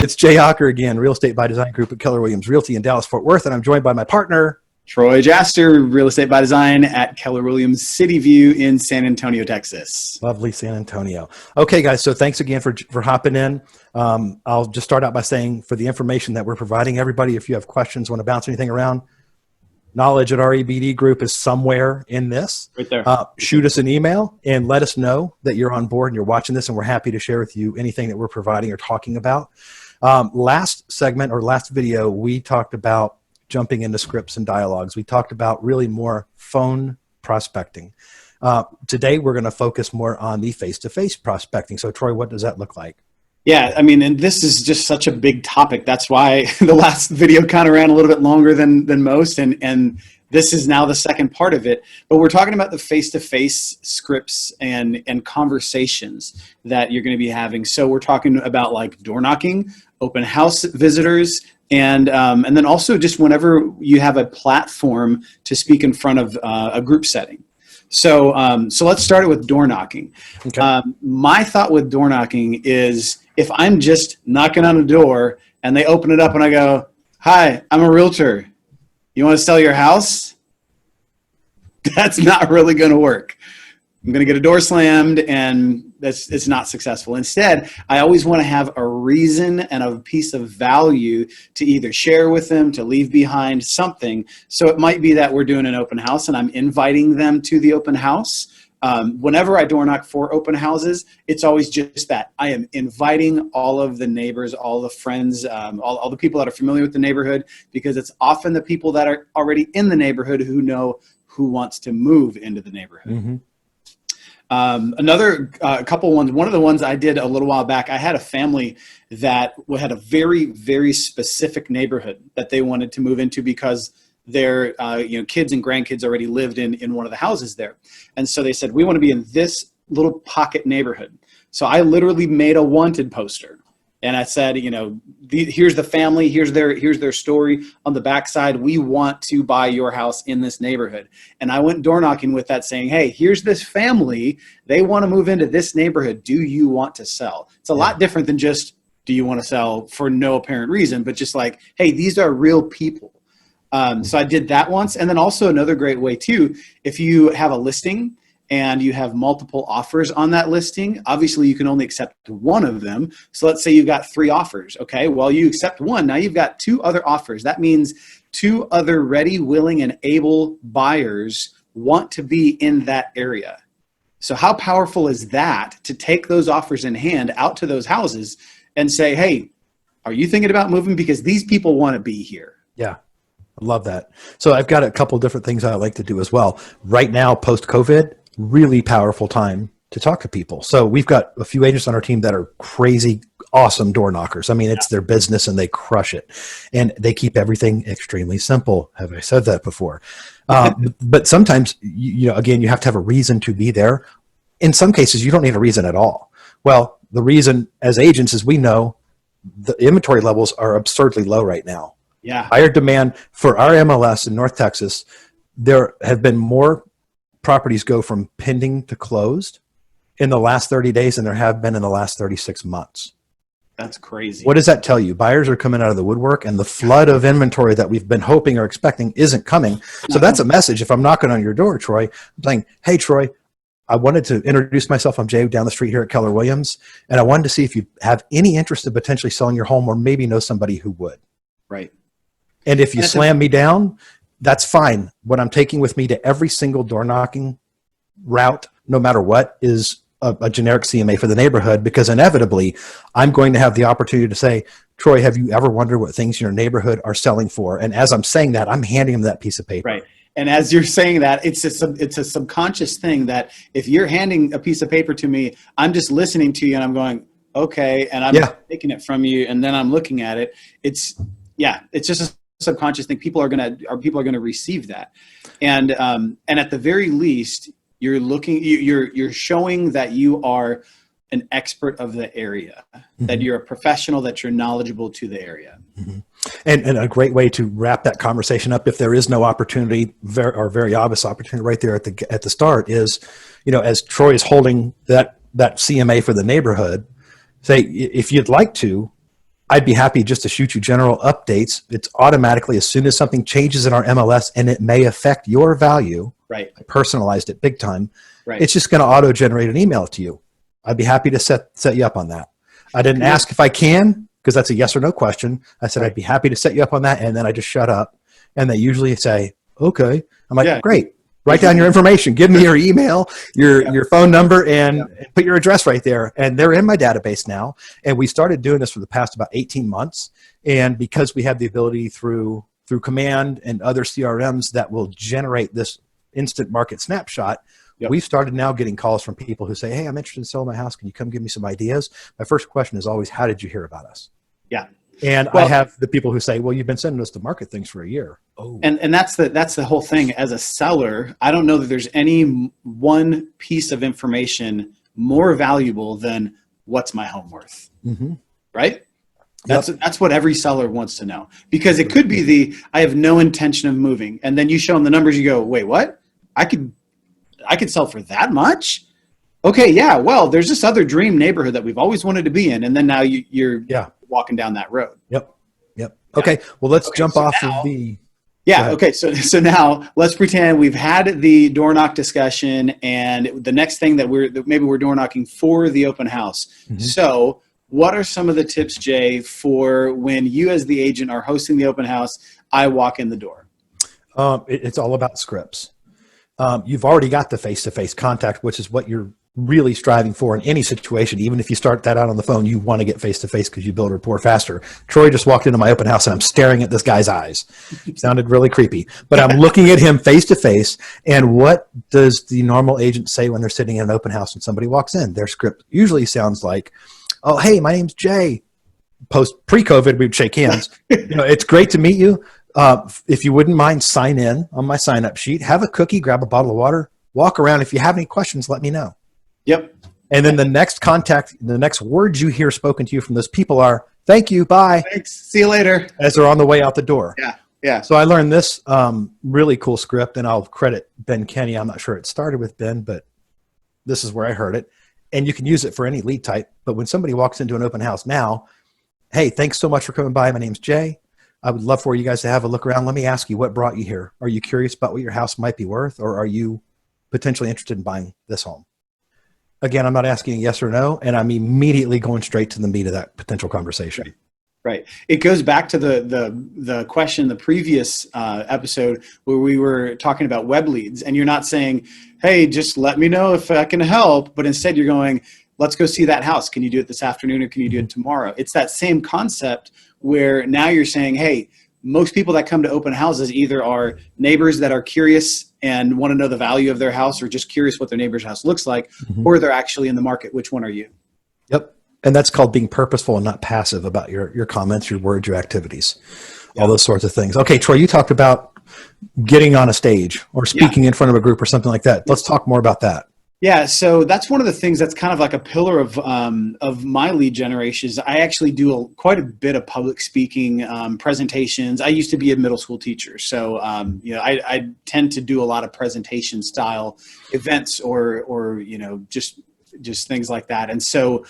It's Jay Hocker again, Real Estate by Design Group at Keller Williams Realty in Dallas, Fort Worth, and I'm joined by my partner, Troy Jaster, Real Estate by Design at Keller Williams City View in San Antonio, Texas. Lovely San Antonio. Okay, guys, so thanks again for hopping in. I'll just start out by saying for the information that we're providing everybody, if you have questions, want to bounce anything around, knowledge at our EBD group is somewhere in this. Right there. Shoot us an email and let us know that you're on board and you're watching this, and we're happy to share with you anything that we're providing or talking about. Last segment or last video, we talked about jumping into scripts and dialogues. We talked about really more phone prospecting. Today, we're going to focus more on the face-to-face prospecting. So, Troy, what does that look like? Yeah, I mean, and this is just such a big topic. That's why the last video kind of ran a little bit longer than most, and this is now the second part of it. But we're talking about the face-to-face scripts and conversations that you're going to be having. So we're talking about like door knocking, open house visitors, and then also just whenever you have a platform to speak in front of a group setting. So let's start it with door knocking. Okay. My thought with door knocking is if I'm just knocking on a door and they open it up and I go, "Hi, I'm a realtor. You want to sell your house?" That's not really going to work. I'm going to get a door slammed, and it's not successful. Instead, I always want to have a reason and a piece of value to either share with them, to leave behind something. So it might be that we're doing an open house and I'm inviting them to the open house. Whenever I door knock for open houses, it's always just that. I am inviting all of the neighbors, all the friends, all the people that are familiar with the neighborhood, because it's often the people that are already in the neighborhood who know who wants to move into the neighborhood. Mm-hmm. Another couple ones, one of the ones I did a little while back, I had a family that had a very, very specific neighborhood that they wanted to move into because their kids and grandkids already lived in one of the houses there. And so they said, we want to be in this little pocket neighborhood. So I literally made a wanted poster. And I said, here's the family, here's their story. On the backside, we want to buy your house in this neighborhood. And I went door knocking with that saying, hey, here's this family. They want to move into this neighborhood. Do you want to sell? It's a lot different than just, do you want to sell for no apparent reason, but just like, hey, these are real people. So I did that once. And then also another great way too, if you have a listing and you have multiple offers on that listing, obviously you can only accept one of them. So let's say you've got 3 offers. Okay, well, you accept one. Now you've got 2 other offers. That means 2 other ready, willing, and able buyers want to be in that area. So how powerful is that to take those offers in hand out to those houses and say, hey, are you thinking about moving? Because these people want to be here. Yeah. I love that. So I've got a couple different things I like to do as well. Right now, post-COVID, really powerful time to talk to people. So we've got a few agents on our team that are crazy, awesome door knockers. I mean, it's their business and they crush it. And they keep everything extremely simple. Have I said that before? But sometimes, again, you have to have a reason to be there. In some cases, you don't need a reason at all. Well, the reason as agents is we know the inventory levels are absurdly low right now. Yeah. Higher demand for our MLS in North Texas. There have been more properties go from pending to closed in the last 30 days than there have been in the last 36 months. That's crazy. What does that tell you? Buyers are coming out of the woodwork, and the flood of inventory that we've been hoping or expecting isn't coming. So that's a message. If I'm knocking on your door, Troy, I'm saying, hey, Troy, I wanted to introduce myself. I'm Jay down the street here at Keller Williams, and I wanted to see if you have any interest in potentially selling your home or maybe know somebody who would. Right. And if you slam me down, that's fine. What I'm taking with me to every single door knocking route, no matter what, is a generic CMA for the neighborhood, because inevitably I'm going to have the opportunity to say, Troy, have you ever wondered what things in your neighborhood are selling for? And as I'm saying that, I'm handing them that piece of paper. Right. And as you're saying that, it's a subconscious thing that if you're handing a piece of paper to me, I'm just listening to you and I'm going, okay, and I'm taking it from you, and then I'm looking at it. It's just a subconscious thing. People are gonna receive that, and at the very least, you're showing that you are an expert of the area, that you're a professional, that you're knowledgeable to the area. Mm-hmm. And a great way to wrap that conversation up, if there is no opportunity or very obvious opportunity right there at the start, is, as Troy is holding that CMA for the neighborhood, say, if you'd like to, I'd be happy just to shoot you general updates. It's automatically, as soon as something changes in our MLS and it may affect your value, Right. I personalized it big time. Right. It's just going to auto-generate an email to you. I'd be happy to set you up on that. I didn't ask if I can, because that's a yes or no question. I said, I'd be happy to set you up on that. And then I just shut up. And they usually say, okay. I'm like, great. Write down your information. Give me your email, your phone number, and put your address right there. And they're in my database now. And we started doing this for the past about 18 months. And because we have the ability through Command and other CRMs that will generate this instant market snapshot, we've started now getting calls from people who say, hey, I'm interested in selling my house. Can you come give me some ideas? My first question is always, how did you hear about us? Yeah. And I have the people who say, well, you've been sending us to market things for a year. Oh. And that's the whole thing. As a seller, I don't know that there's any one piece of information more valuable than what's my home worth. Mm-hmm. Right? That's what every seller wants to know, because it could be I have no intention of moving. And then you show them the numbers, you go, wait, what? I could sell for that much? Okay. Yeah. Well, there's this other dream neighborhood that we've always wanted to be in. And then now you're walking down that road. Yep. Okay. Well, let's jump off of the. Yeah. Okay. So now let's pretend we've had the door knock discussion, and the next thing that maybe we're door knocking for the open house. Mm-hmm. So what are some of the tips, Jay, for when you as the agent are hosting the open house, I walk in the door? It's all about scripts. You've already got the face-to-face contact, which is what you're really striving for in any situation. Even if you start that out on the phone, you want to get face-to-face because you build rapport faster. Troy just walked into my open house and I'm staring at this guy's eyes. Sounded really creepy, but I'm looking at him face-to-face. And what does the normal agent say when they're sitting in an open house and somebody walks in? Their script usually sounds like, oh, hey, my name's Jay. Pre-COVID, we'd shake hands. It's great to meet you. If you wouldn't mind, sign in on my sign-up sheet, have a cookie, grab a bottle of water, walk around. If you have any questions, let me know. Yep. And then the next words you hear spoken to you from those people are, thank you, bye. Thanks, see you later. As they're on the way out the door. Yeah. So I learned this really cool script, and I'll credit Ben Kenny. I'm not sure it started with Ben, but this is where I heard it. And you can use it for any lead type. But when somebody walks into an open house now, hey, thanks so much for coming by. My name's Jay. I would love for you guys to have a look around. Let me ask you, what brought you here? Are you curious about what your house might be worth, or are you potentially interested in buying this home? Again, I'm not asking yes or no, and I'm immediately going straight to the meat of that potential conversation. Right. It goes back to the question in the previous episode where we were talking about web leads, and you're not saying, hey, just let me know if I can help, but instead you're going, let's go see that house. Can you do it this afternoon, or can you do it tomorrow? It's that same concept where now you're saying, hey, most people that come to open houses either are neighbors that are curious and want to know the value of their house, or just curious what their neighbor's house looks like, or they're actually in the market. Which one are you? Yep. And that's called being purposeful and not passive about your comments, your words, your activities, all those sorts of things. Okay, Troy, you talked about getting on a stage or speaking in front of a group or something like that. Let's talk more about that. Yeah, so that's one of the things that's kind of like a pillar of my lead generation. Is I actually do quite a bit of public speaking, presentations. I used to be a middle school teacher, so I tend to do a lot of presentation style events or just things like that. And so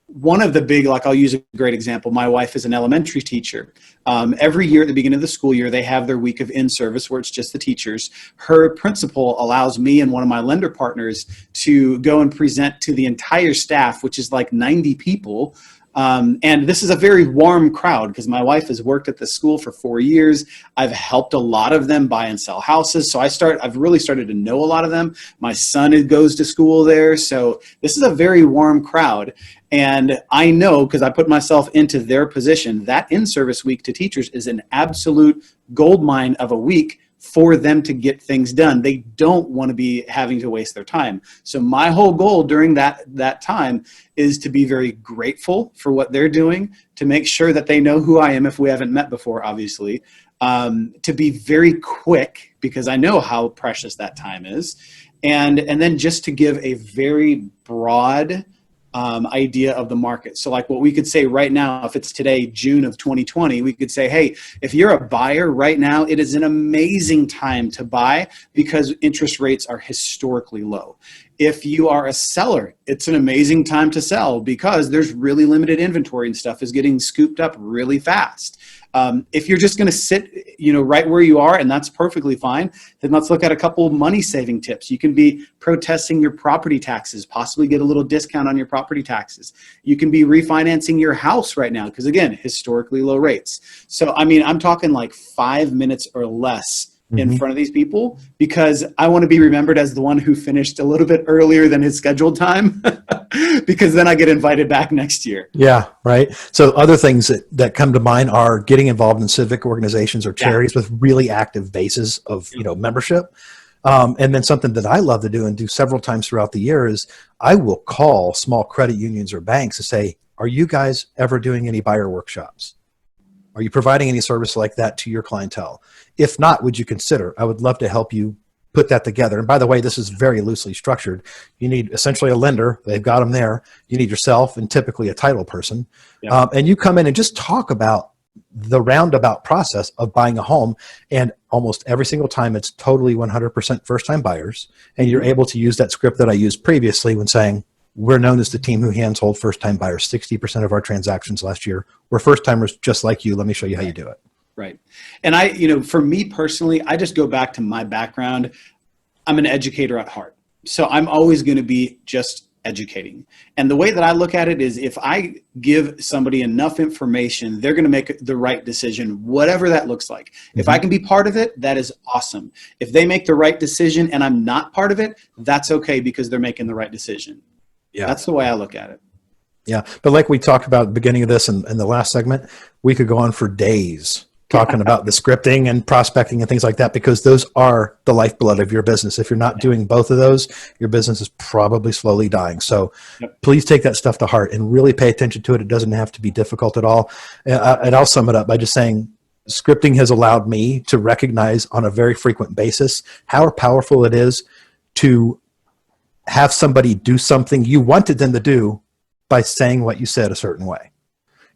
one of the big, I'll use a great example. My wife is an elementary teacher. Every year at the beginning of the school year, they have their week of in-service where it's just the teachers. Her principal allows me and one of my lender partners to go and present to the entire staff, which is like 90 people. And this is a very warm crowd because my wife has worked at the school for 4 years. I've helped a lot of them buy and sell houses. So I've really started to know a lot of them. My son goes to school there. So this is a very warm crowd. And I know, because I put myself into their position, that in-service week to teachers is an absolute goldmine of a week for them to get things done. They don't want to be having to waste their time. So my whole goal during that time is to be very grateful for what they're doing, to make sure that they know who I am if we haven't met before, obviously, to be very quick because I know how precious that time is, and then just to give a very broad idea of the market. So like what we could say right now, if it's today, June of 2020, we could say, hey, if you're a buyer right now, it is an amazing time to buy because interest rates are historically low. If you are a seller, it's an amazing time to sell because there's really limited inventory and stuff is getting scooped up really fast. If you're just going to sit, right where you are, and that's perfectly fine, then let's look at a couple money saving tips. You can be protesting your property taxes, possibly get a little discount on your property taxes. You can be refinancing your house right now because, again, historically low rates. So, I'm talking like 5 minutes or less in front of these people because I want to be remembered as the one who finished a little bit earlier than his scheduled time because then I get invited back next year. Yeah, right. So other things that come to mind are getting involved in civic organizations or charities with really active bases of membership. And then something that I love to do and do several times throughout the year is I will call small credit unions or banks to say, are you guys ever doing any buyer workshops? Are you providing any service like that to your clientele? If not, would you consider? I would love to help you put that together. And by the way, this is very loosely structured. You need essentially a lender. They've got them there. You need yourself and typically a title person. Yeah. And you come in and just talk about the roundabout process of buying a home. And almost every single time it's totally 100% first-time buyers. And you're able to use that script that I used previously when saying, we're known as the team who hands-hold first-time buyers. 60% of our transactions last year were first-timers just like you. Let me show you how you do it. Right. And for me personally, I just go back to my background. I'm an educator at heart. So I'm always going to be just educating. And the way that I look at it is if I give somebody enough information, they're going to make the right decision, whatever that looks like. If I can be part of it, that is awesome. If they make the right decision and I'm not part of it, that's okay because they're making the right decision. Yeah. That's the way I look at it. Yeah. But like we talked about at the beginning of this and the last segment, we could go on for days talking about the scripting and prospecting and things like that, because those are the lifeblood of your business. If you're not doing both of those, your business is probably slowly dying. So please take that stuff to heart and really pay attention to it. It doesn't have to be difficult at all. And I'll sum it up by just saying scripting has allowed me to recognize on a very frequent basis how powerful it is to have somebody do something you wanted them to do by saying what you said a certain way.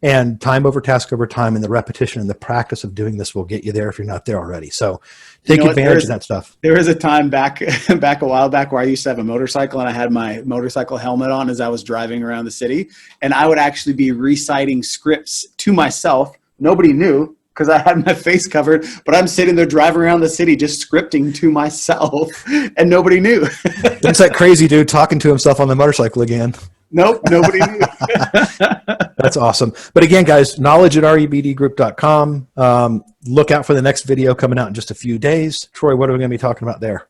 And time over task over time and the repetition and the practice of doing this will get you there if you're not there already. So take advantage of that stuff. There was a time back a while back where I used to have a motorcycle and I had my motorcycle helmet on as I was driving around the city. And I would actually be reciting scripts to myself. Nobody knew because I had my face covered, but I'm sitting there driving around the city just scripting to myself and nobody knew. That's that crazy dude talking to himself on the motorcycle again. Nope, nobody knew. That's awesome. But again, guys, knowledge@rebdgroup.com. Look out for the next video coming out in just a few days. Troy, what are we going to be talking about there?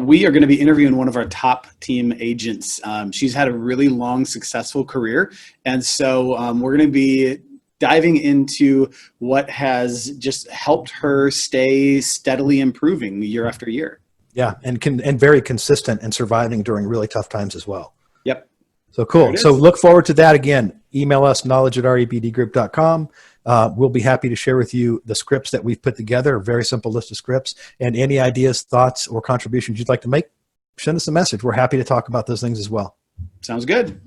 We are going to be interviewing one of our top team agents. She's had a really long, successful career. And so we're going to be diving into what has just helped her stay steadily improving year after year. Yeah, and very consistent and surviving during really tough times as well. Yep. So cool. So look forward to that. Again, email us knowledge@rebdgroup.com. We'll be happy to share with you the scripts that we've put together, a very simple list of scripts, and any ideas, thoughts, or contributions you'd like to make, send us a message. We're happy to talk about those things as well. Sounds good.